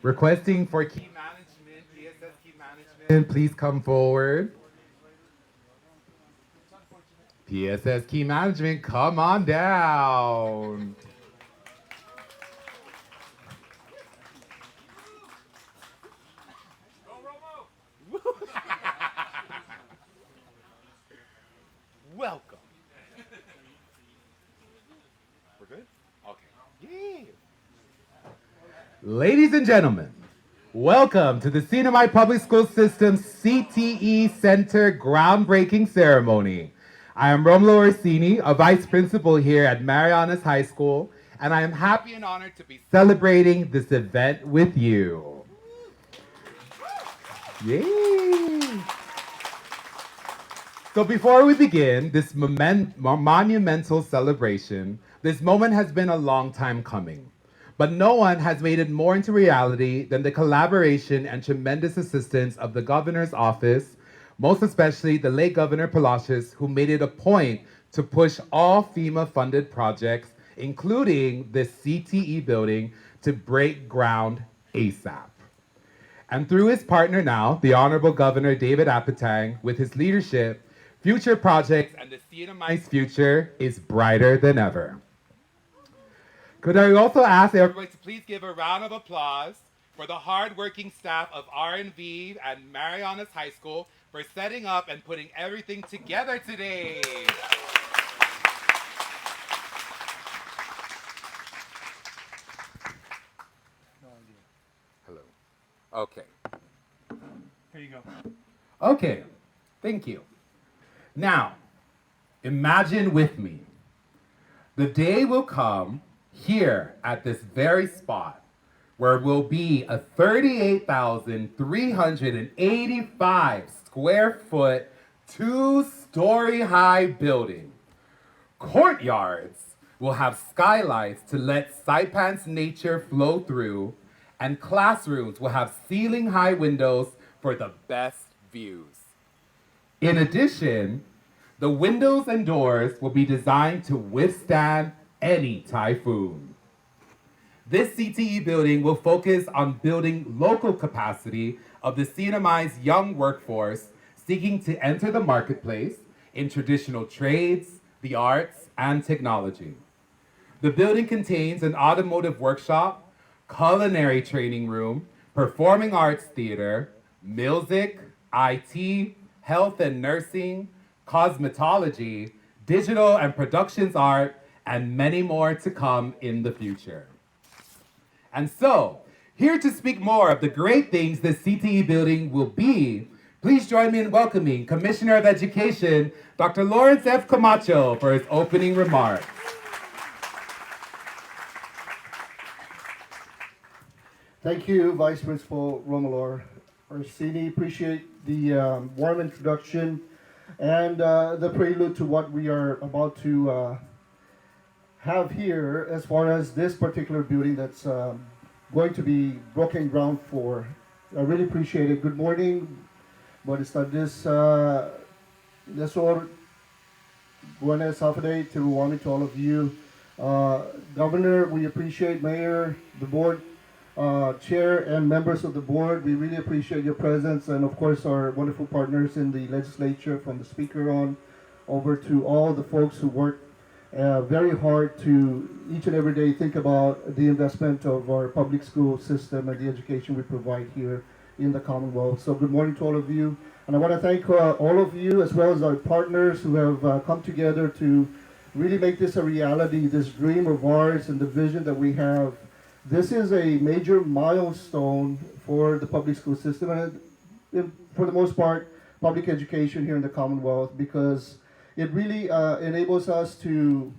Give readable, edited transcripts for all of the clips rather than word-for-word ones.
Requesting for key management, PSS key management, please come forward. PSS key management, come on down. Welcome. We're good? Okay. Yeah. Ladies and gentlemen, welcome to the Sinai Public School System CTE Center groundbreaking ceremony. I am Romulo Orsini, a vice principal here at Marianas High School, and I am happy and honored to be celebrating this event with you. Yay! So before we begin this monumental celebration, this moment has been a long time coming. But no one has made it more into reality than the collaboration and tremendous assistance of the governor's office, most especially the late Governor Palacios, who made it a point to push all FEMA-funded projects, including the CTE building, to break ground ASAP. And through his partner now, the Honorable Governor David Apatang, with his leadership, future projects and the CNMI's future is brighter than ever. Could I also ask everybody to please give a round of applause for the hardworking staff of R&V at Marianas High School for setting up and putting everything together today. Hello. Okay. Here you go. Okay, thank you. Now, imagine with me, the day will come here at this very spot where will be a 38,385 square foot, 2-story high building. Courtyards will have skylights to let Saipan's nature flow through, and classrooms will have ceiling high windows for the best views. In addition, the windows and doors will be designed to withstand any typhoon. This CTE building will focus on building local capacity of the CNMI's young workforce seeking to enter the marketplace in traditional trades, the arts, and technology. The building contains an automotive workshop, culinary training room, performing arts theater, music, IT, health and nursing, cosmetology, digital and productions art, and many more to come in the future. And so, here to speak more of the great things this CTE building will be, please join me in welcoming Commissioner of Education, Dr. Lawrence F. Camacho, for his opening remarks. Thank you, Vice Principal Romulo Orsini. Appreciate the warm introduction and the prelude to what we are about to have here as far as this particular building that's going to be broken ground for. I really appreciate it. Good morning. Buenas tardes. Buenas Hafide to Rwanda, to all of you. Governor, we appreciate Mayor, the board, Chair and members of the board. We really appreciate your presence, and of course our wonderful partners in the legislature, from the speaker on over to all the folks who work very hard to each and every day think about the investment of our public school system and the education we provide here in the Commonwealth. So good morning to all of you, and I want to thank all of you as well as our partners who have come together to really make this a reality, this dream of ours and the vision that we have. This is a major milestone for the public school system and for the most part public education here in the Commonwealth, because it really enables us to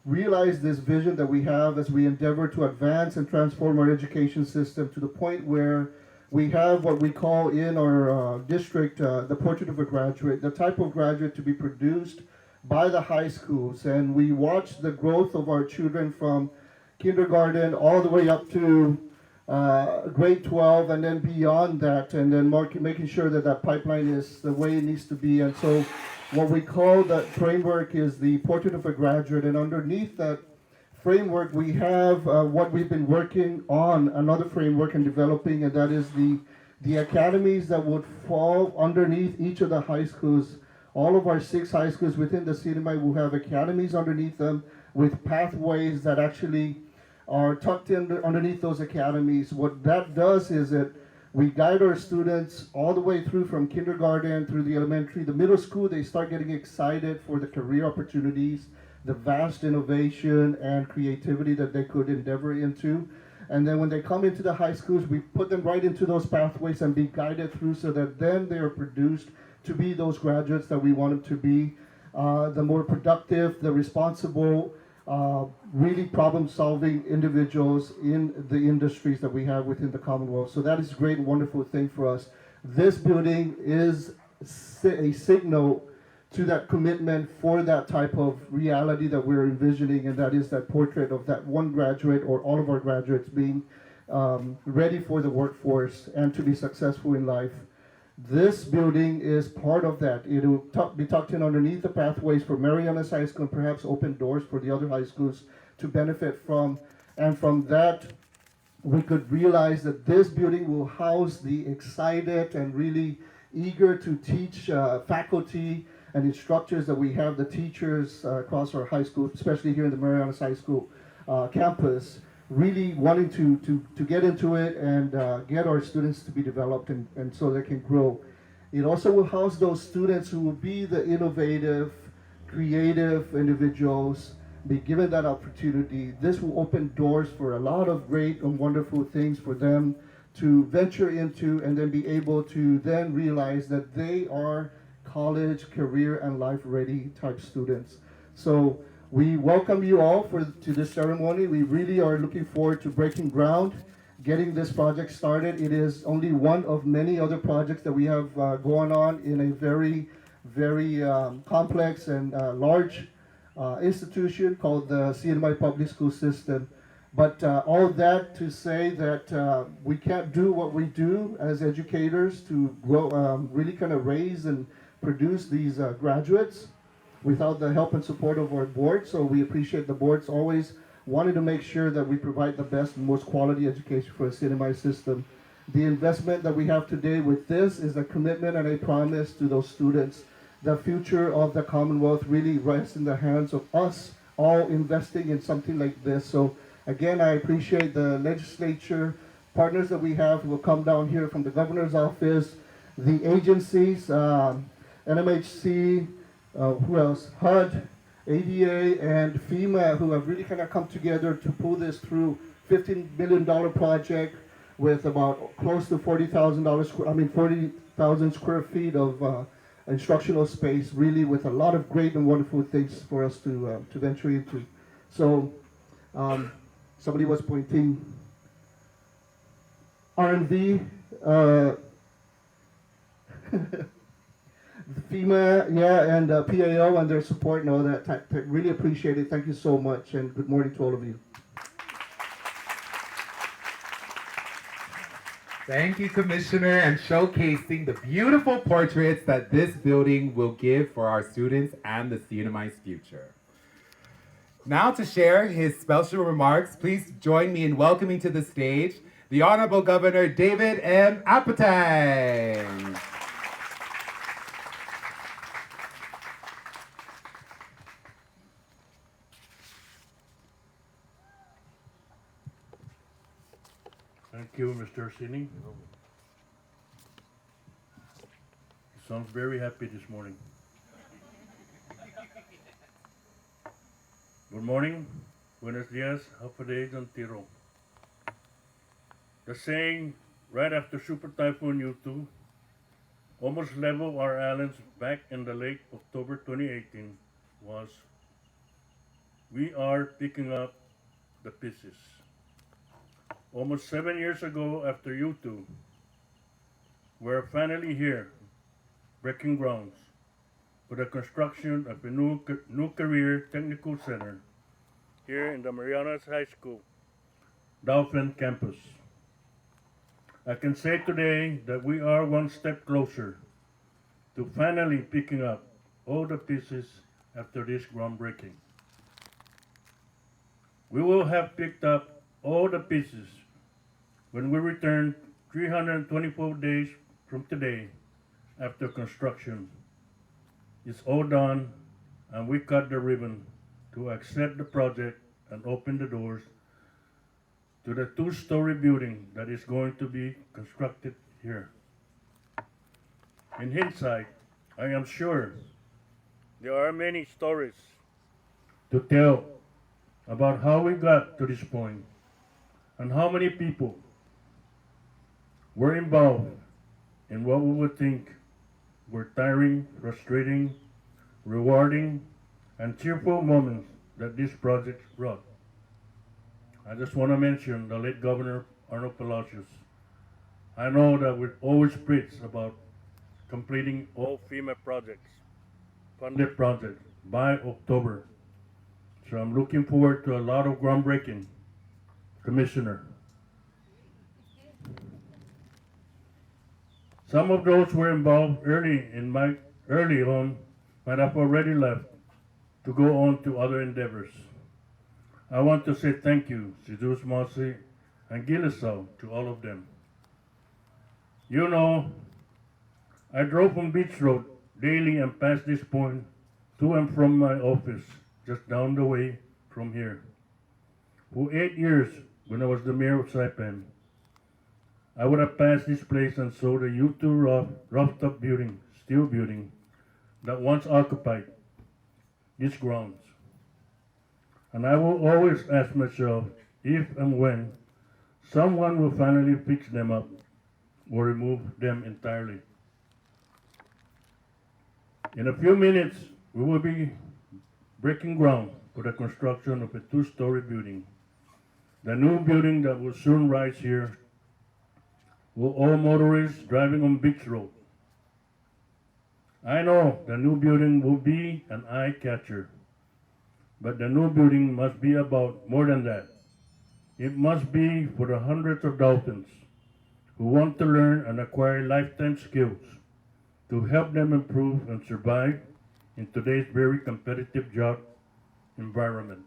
realize this vision that we have as we endeavor to advance and transform our education system to the point where we have what we call in our district the portrait of a graduate, the type of graduate to be produced by the high schools. And we watch the growth of our children from kindergarten all the way up to grade 12 and then beyond that, and then making sure that that pipeline is the way it needs to be. And so what we call that framework is the portrait of a graduate, and underneath that framework, we have what we've been working on, another framework and developing, and that is the academies that would fall underneath each of the high schools. All of our 6 high schools within the CNMI will have academies underneath them with pathways that actually are tucked in underneath those academies. What that does is that we guide our students all the way through from kindergarten through the elementary, the middle school. They start getting excited for the career opportunities, the vast innovation and creativity that they could endeavor into. And then when they come into the high schools, we put them right into those pathways and be guided through so that then they are produced to be those graduates that we want them to be, the more productive, the responsible, really problem-solving individuals in the industries that we have within the Commonwealth. So that is a great, wonderful thing for us. This building is a signal to that commitment for that type of reality that we're envisioning, and that is that portrait of that one graduate or all of our graduates being ready for the workforce and to be successful in life. This building is part of that. It will be tucked in underneath the pathways for Marianas High School and perhaps open doors for the other high schools to benefit from. And from that, we could realize that this building will house the excited and really eager to teach faculty and instructors that we have, the teachers across our high school, especially here in the Marianas High School campus, really wanting to get into it and get our students to be developed and so they can grow. It also will house those students who will be the innovative, creative individuals, be given that opportunity. This will open doors for a lot of great and wonderful things for them to venture into and then be able to then realize that they are college, career, and life-ready type students. So we welcome you all to this ceremony. We really are looking forward to breaking ground, getting this project started. It is only one of many other projects that we have going on in a very, very complex and large institution called the CNMI Public School System. But all that to say that we can't do what we do as educators to grow, really kind of raise and produce these graduates without the help and support of our board. So we appreciate the board's always wanting to make sure that we provide the best and most quality education for the CNMI system. The investment that we have today with this is a commitment and a promise to those students. The future of the Commonwealth really rests in the hands of us all investing in something like this. So again, I appreciate the legislature partners that we have who will come down here from the governor's office, the agencies, NMHC, who else? HUD, ADA, and FEMA, who have really kind of come together to pull this through. $15 million project with about close to $40,000 square feet of instructional space, really with a lot of great and wonderful things for us to venture into. So somebody was pointing R&D, FEMA, yeah, and PAO and their support and all that. Really appreciate it. Thank you so much, and good morning to all of you. Thank you, Commissioner, and showcasing the beautiful portraits that this building will give for our students and the CNMI's future. Now to share his special remarks, please join me in welcoming to the stage the Honorable Governor David M. Apatang. Thank you, Mr. Sini. You sounds very happy this morning. Good morning, buenos dias, hapade don tiro. The saying right after Super Typhoon U2 almost leveled our islands back in the late October 2018 was, we are picking up the pieces. Almost 7 years ago after U2, we're finally here, breaking grounds for the construction of a new career technical center here in the Marianas High School, Dauphin campus. I can say today that we are one step closer to finally picking up all the pieces after this groundbreaking. We will have picked up all the pieces when we return 324 days from today after construction is all done and we cut the ribbon to accept the project and open the doors to the two-story building that is going to be constructed here. In hindsight, I am sure there are many stories to tell about how we got to this point and how many people were involved in what we would think were tiring, frustrating, rewarding, and cheerful moments that this project brought. I just want to mention the late Governor Arnold Palacios. I know that we always preach about completing all FEMA projects, funded projects, by October. So I'm looking forward to a lot of groundbreaking, Commissioner. Some of those who were involved early on might have already left to go on to other endeavors. I want to say thank you, Sidus Masi and Gilisao, to all of them. You know, I drove from Beach Road daily and past this point to and from my office just down the way from here. For 8 years, when I was the mayor of Saipan, I would have passed this place and saw the U2 rooftop building, steel building, that once occupied these grounds. And I will always ask myself if and when someone will finally fix them up or remove them entirely. In a few minutes, we will be breaking ground for the construction of a two-story building. The new building that will soon rise here will all motorists driving on Beach Road. I know the new building will be an eye-catcher, but the new building must be about more than that. It must be for the hundreds of dolphins who want to learn and acquire lifetime skills to help them improve and survive in today's very competitive job environment.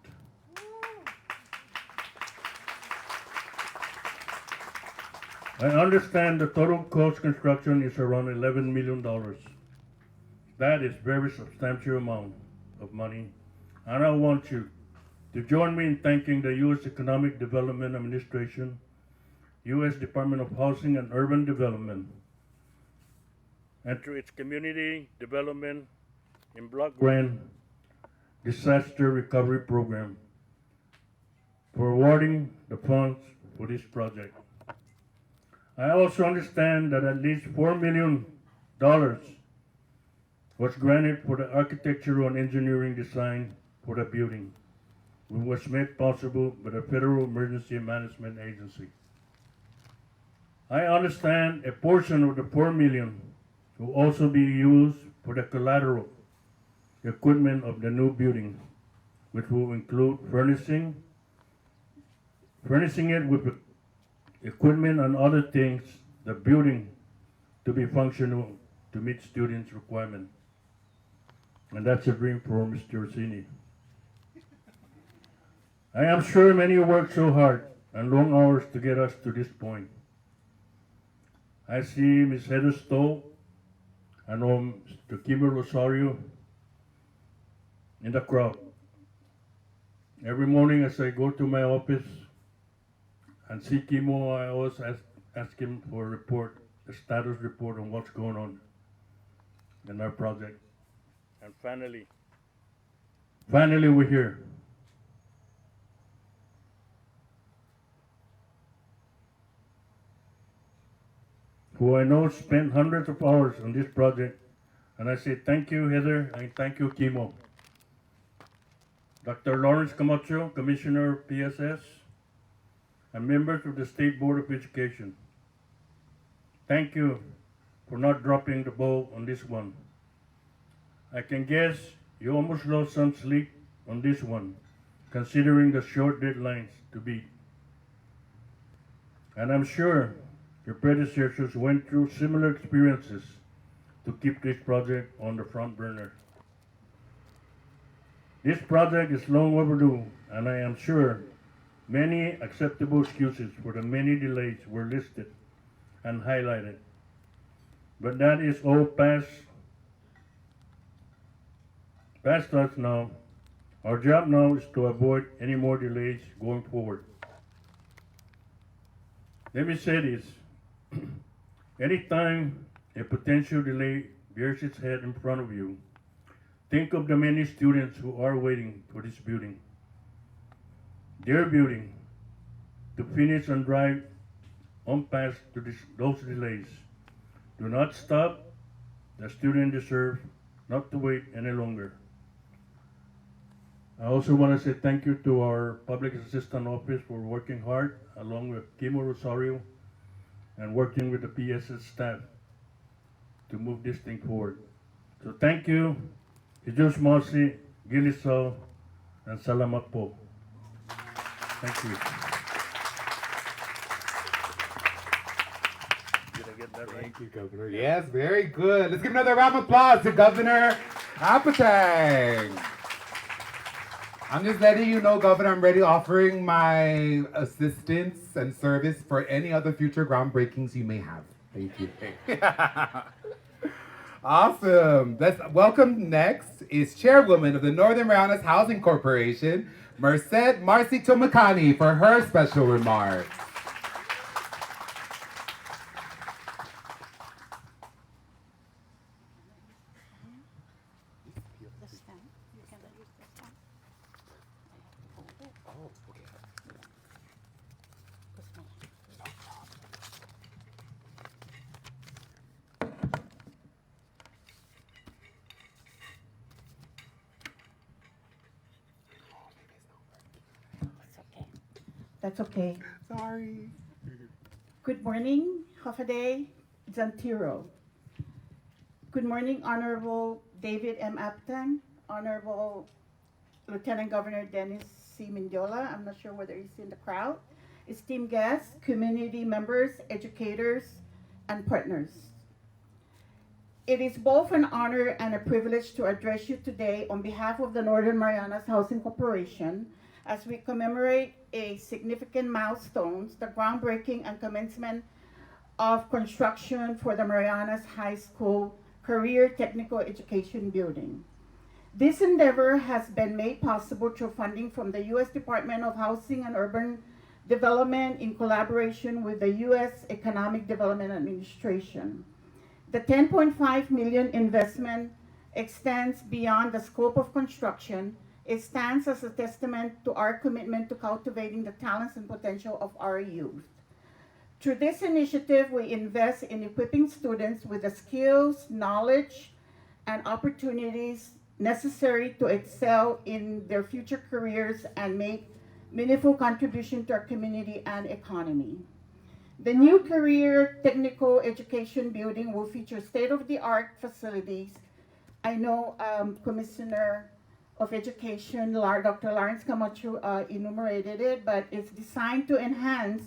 I understand the total cost construction is around $11 million. That is very substantial amount of money, and I want you to join me in thanking the U.S. Economic Development Administration, U.S. Department of Housing and Urban Development, and through its Community Development and Block Grant Disaster Recovery Program for awarding the funds for this project. I also understand that at least $4 million was granted for the architectural and engineering design for the building, which was made possible by the Federal Emergency Management Agency. I understand a portion of the $4 million will also be used for the collateral equipment of the new building, which will include furnishing it with equipment and other things, the building to be functional to meet students' requirements. And that's a dream for Mr. Orsini. I am sure many worked so hard and long hours to get us to this point. I see Ms. Heather Stoll and Mr. Kimber Rosario in the crowd. Every morning as I go to my office and see Kimo, I always ask him for a report, a status report on what's going on in our project. And finally we're here. Who I know spent hundreds of hours on this project, and I say thank you, Heather, and thank you, Kimo. Dr. Lawrence Camacho, Commissioner of PSS, and members of the State Board of Education. Thank you for not dropping the ball on this one. I can guess you almost lost some sleep on this one, considering the short deadlines to beat. And I'm sure your predecessors went through similar experiences to keep this project on the front burner. This project is long overdue, and I am sure Many acceptable excuses for the many delays were listed and highlighted. But that is all past us now. Our job now is to avoid any more delays going forward. Let me say this. Anytime a potential delay rears its head in front of you, think of the many students who are waiting for this building. Their building to finish and drive on past to those delays. Do not stop. The student deserves not to wait any longer. I also want to say thank you to our Public Assistant Office for working hard along with Kimo Rosario and working with the PSS staff to move this thing forward. So thank you, Jesus Mosi, Gilisao, and Salamat po. Thank you. Did I get that right? Thank you, Governor. Yes, very good. Let's give another round of applause to Governor Apatang. I'm just letting you know, Governor, I'm ready offering my assistance and service for any other future groundbreakings you may have. Thank you. Awesome. Let's welcome next is Chairwoman of the Northern Marianas Housing Corporation, Merced Marcy Tomakani, for her special remarks. That's okay. Sorry. Good morning, Hafaday Zantiro. Good morning, Honorable David M. Aptan, Honorable Lieutenant Governor Dennis C. Mendiola. I'm not sure whether he's in the crowd. Esteemed guests, community members, educators, and partners. It is both an honor and a privilege to address you today on behalf of the Northern Marianas Housing Corporation as we commemorate a significant milestones, the groundbreaking and commencement of construction for the Marianas High School Career Technical Education Building. This endeavor has been made possible through funding from the U.S. Department of Housing and Urban Development in collaboration with the U.S. Economic Development Administration. The $10.5 million investment extends beyond the scope of construction. It stands as a testament to our commitment to cultivating the talents and potential of our youth. Through this initiative, we invest in equipping students with the skills, knowledge, and opportunities necessary to excel in their future careers and make meaningful contribution to our community and economy. The new Career Technical Education Building will feature state-of-the-art facilities. I know Commissioner of Education, Dr. Lawrence Camacho enumerated it, but it's designed to enhance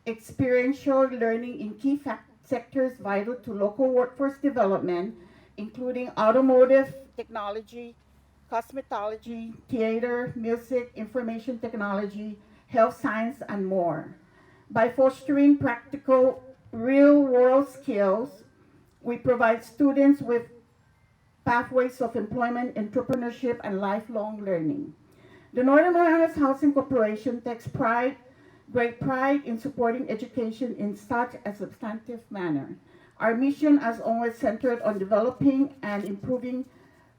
experiential learning in key sectors vital to local workforce development, including automotive technology, cosmetology, theater, music, information technology, health science, and more. By fostering practical, real-world skills, we provide students with pathways of employment, entrepreneurship, and lifelong learning. The Northern Marianas Housing Corporation takes great pride in supporting education in such a substantive manner. Our mission has always centered on developing and improving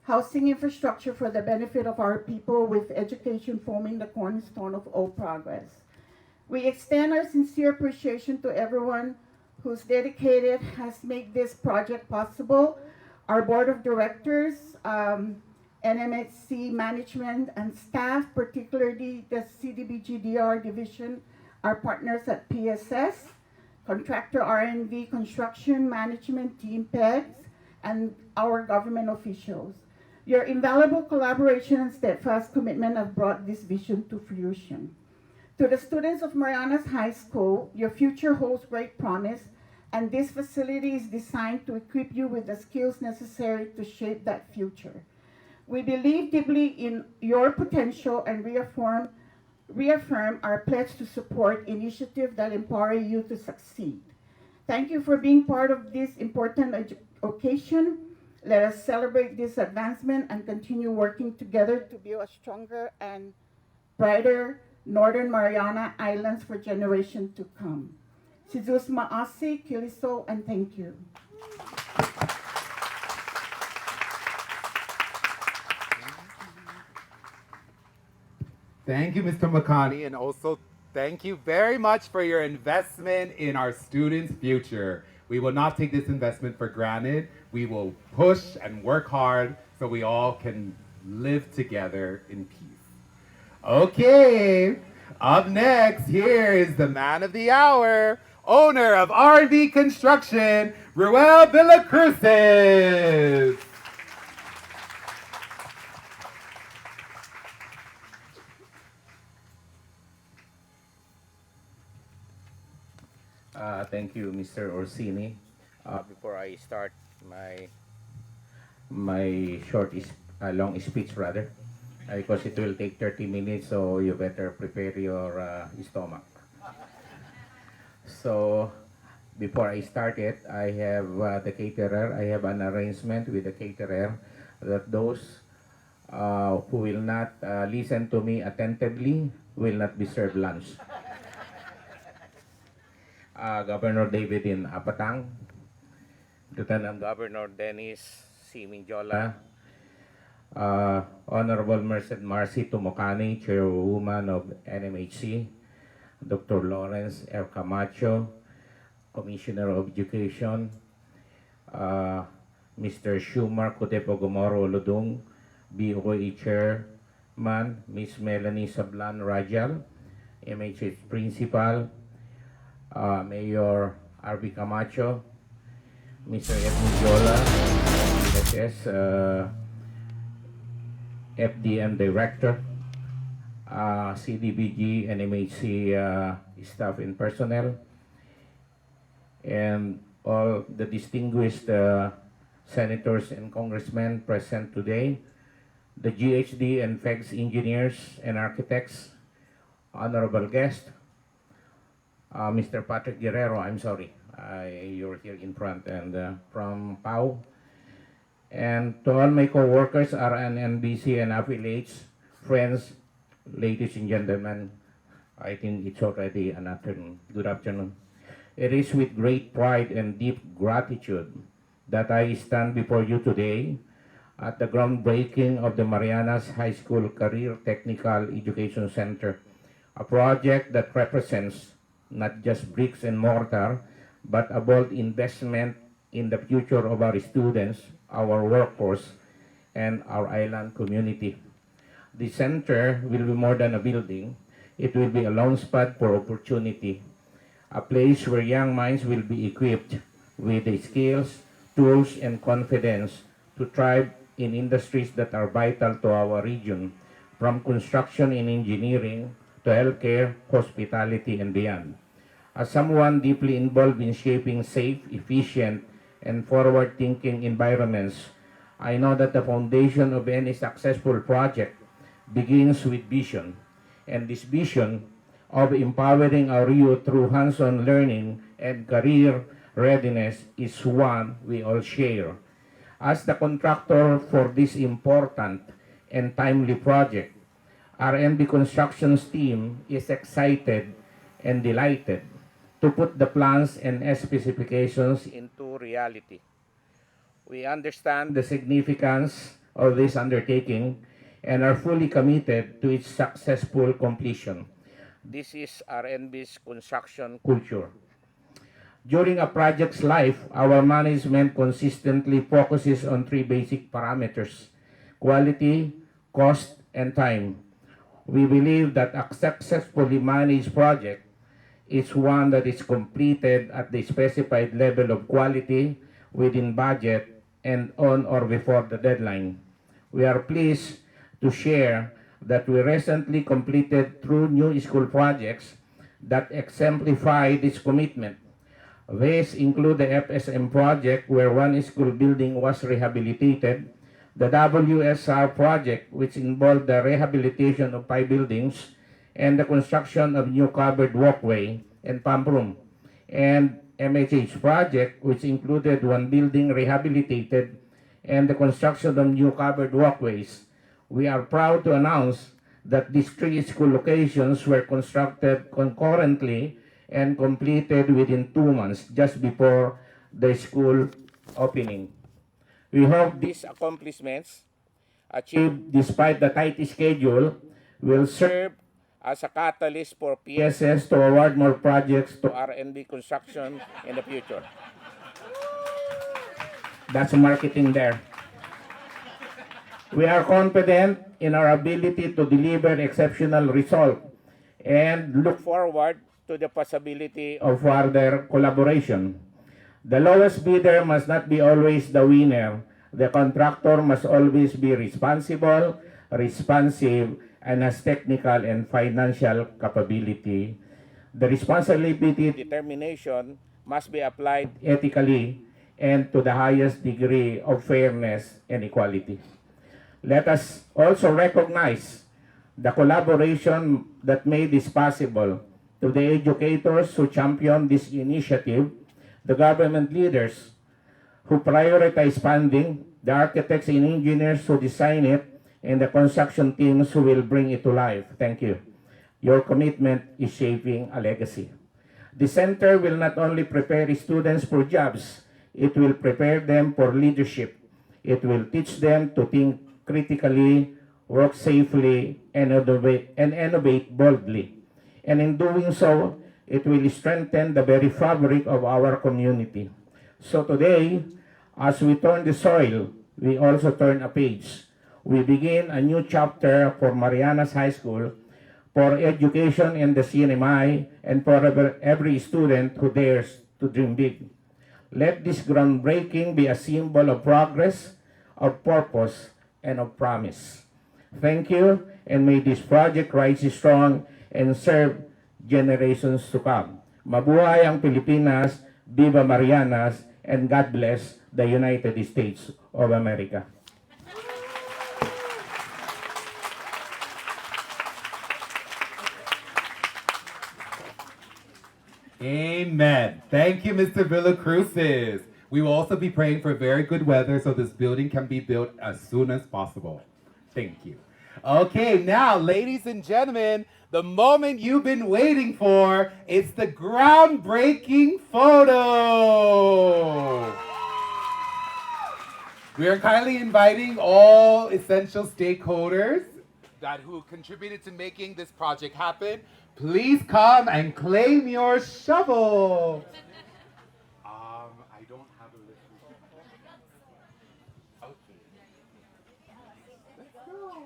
housing infrastructure for the benefit of our people, with education forming the cornerstone of all progress. We extend our sincere appreciation to everyone who's dedicated has made this project possible. Our board of directors, NMHC management and staff, particularly the CDBG-DR division, our partners at PSS, Contractor R&V Construction Management Team PEGS, and our government officials. Your invaluable collaboration and steadfast commitment have brought this vision to fruition. To the students of Marianas High School, your future holds great promise, and this facility is designed to equip you with the skills necessary to shape that future. We believe deeply in your potential and reaffirm our pledge to support initiatives that empower you to succeed. Thank you for being part of this important occasion. Let us celebrate this advancement and continue working together to build a stronger and brighter Northern Mariana Islands for generations to come. Sizus Maasi, Kiliso, and thank you. Thank you, Mr. Makani, and also thank you very much for your investment in our students' future. We will not take this investment for granted. We will push and work hard so we all can live together in peace. Okay, up next, here is the man of the hour, owner of RV Construction, Ruel Villacrucis. Thank you, Mr. Orsini. Before I start my long speech rather, because it will take 30 minutes, so you better prepare your stomach. So, before I start it, I have the caterer. I have an arrangement with the caterer that those who will not listen to me attentively will not be served lunch. Governor David in Apatang, Lieutenant Governor Dennis C. Minjola, Honorable Marcy Tumokani, Chairwoman of NMHC, Dr. Lawrence L. Camacho, Commissioner of Education, Mr. Shumar Kutepo Gomoro Ludung, BOE Chairman, Ms. Melanie Sablan Rajal, MHS Principal, Mayor R.B. Camacho, Mr. Edmund Jola, SS, FDM Director, CDBG and MHC staff and personnel, and all the distinguished senators and congressmen present today, the GHD and FEGS engineers and architects, honorable guests, Mr. Patrick Guerrero, I'm sorry, you're here in front, and from PAO. And to all my co-workers, RNNBC and affiliates, friends, ladies and gentlemen, I think it's already an afternoon. Good afternoon. It is with great pride and deep gratitude that I stand before you today at the groundbreaking of the Marianas High School Career Technical Education Center, a project that represents not just bricks and mortar, but a bold investment in the future of our students, our workforce, and our island community. The center will be more than a building. It will be a launchpad for opportunity, a place where young minds will be equipped with the skills, tools, and confidence to thrive in industries that are vital to our region, from construction and engineering to healthcare, hospitality, and beyond. As someone deeply involved in shaping safe, efficient, and forward-thinking environments, I know that the foundation of any successful project begins with vision, and this vision of empowering our youth through hands-on learning and career readiness is one we all share. As the contractor for this important and timely project, our MB Constructions team is excited and delighted to put the plans and specifications into reality. We understand the significance of this undertaking and are fully committed to its successful completion. This is RNB's construction culture. During a project's life, our management consistently focuses on three basic parameters: quality, cost, and time. We believe that a successfully managed project is one that is completed at the specified level of quality, within budget, and on or before the deadline. We are pleased to share that we recently completed 2 new school projects that exemplify this commitment. These include the FSM project, where 1 school building was rehabilitated, the WSR project, which involved the rehabilitation of 5 buildings, and the construction of new covered walkway and pump room, and MHH project, which included one building rehabilitated and the construction of new covered walkways. We are proud to announce that these three school locations were constructed concurrently and completed within 2 months, just before the school opening. We hope these accomplishments, achieved despite the tight schedule, will serve as a catalyst for PSS to award more projects to R&B construction in the future. That's marketing there. We are confident in our ability to deliver exceptional results and look forward to the possibility of further collaboration. The lowest bidder must not be always the winner. The contractor must always be responsible, responsive, and has technical and financial capability. The responsibility determination must be applied ethically and to the highest degree of fairness and equality. Let us also recognize the collaboration that made this possible, to the educators who championed this initiative, the government leaders who prioritize funding, the architects and engineers who design it, and the construction teams who will bring it to life. Thank you. Your commitment is shaping a legacy. The center will not only prepare students for jobs, it will prepare them for leadership. It will teach them to think critically, work safely, and innovate boldly. And in doing so, it will strengthen the very fabric of our community. So today, as we turn the soil, we also turn a page. We begin a new chapter for Marianas High School, for education in the CNMI, and for every student who dares to dream big. Let this groundbreaking be a symbol of progress, of purpose, and of promise. Thank you, and may this project rise strong and serve generations to come. Mabuhay ang Pilipinas, Viva Marianas, and God bless the United States of America. Amen. Thank you, Mr. Villacrucis. We will also be praying for very good weather so this building can be built as soon as possible. Thank you. Okay, now, ladies and gentlemen, the moment you've been waiting for, it's the groundbreaking photo. We are kindly inviting all essential stakeholders who contributed to making this project happen. Please come and claim your shovel. I don't have a list. Okay. Let's go.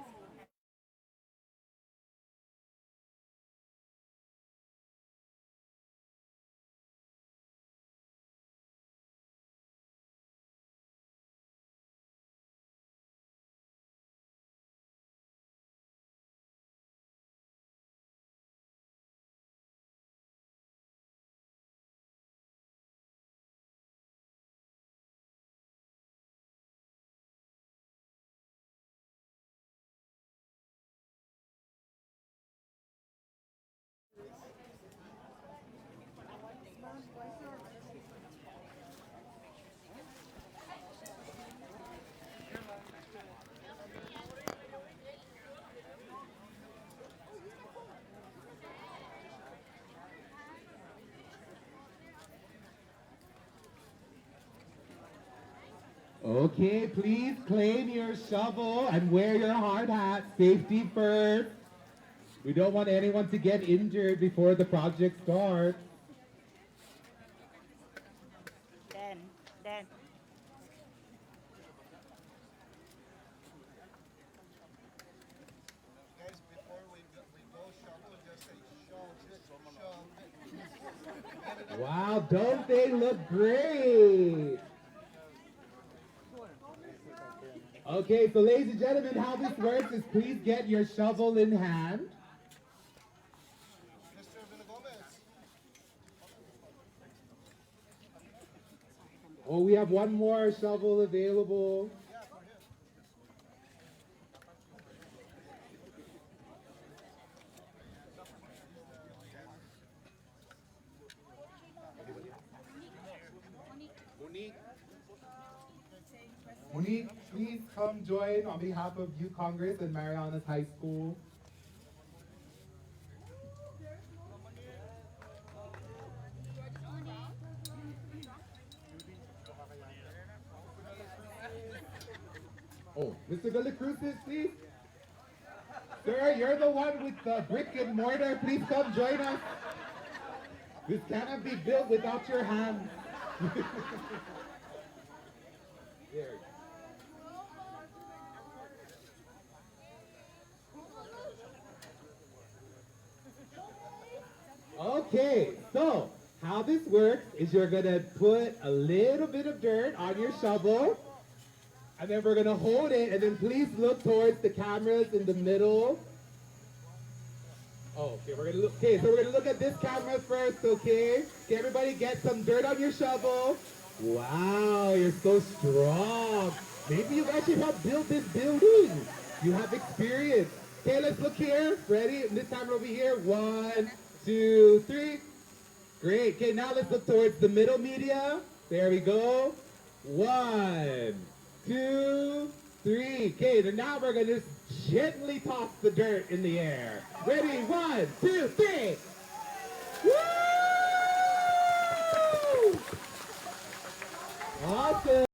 Okay, please claim your shovel and wear your hard hat. Safety first. We don't want anyone to get injured before the project starts. Dan. Guys, before we go shovel, just say shovel. Wow, don't they look great? Okay, so ladies and gentlemen, how this works is please get your shovel in hand. Mr. Villagomez. Oh, we have one more shovel available. Monique, please come join on behalf of Youth Congress and Marianas High School. Oh, Mr. De La Cruz, please. Sir, you're the one with the brick and mortar. Please come join us. This cannot be built without your hands. There. Okay, so how this works is you're gonna put a little bit of dirt on your shovel, and then we're gonna hold it, and then please look towards the cameras in the middle. Oh, okay, so we're gonna look at this camera first, okay? Okay, everybody get some dirt on your shovel. Wow, you're so strong. Maybe you guys should help build this building. You have experience. Okay, let's look here. Ready? And this time over here. 1, 2, 3. Great. Okay, now let's look towards the middle media. There we go. 1, 2, 3. Okay, then now we're gonna just gently toss the dirt in the air. Ready? 1, 2, 3. Woo! Awesome.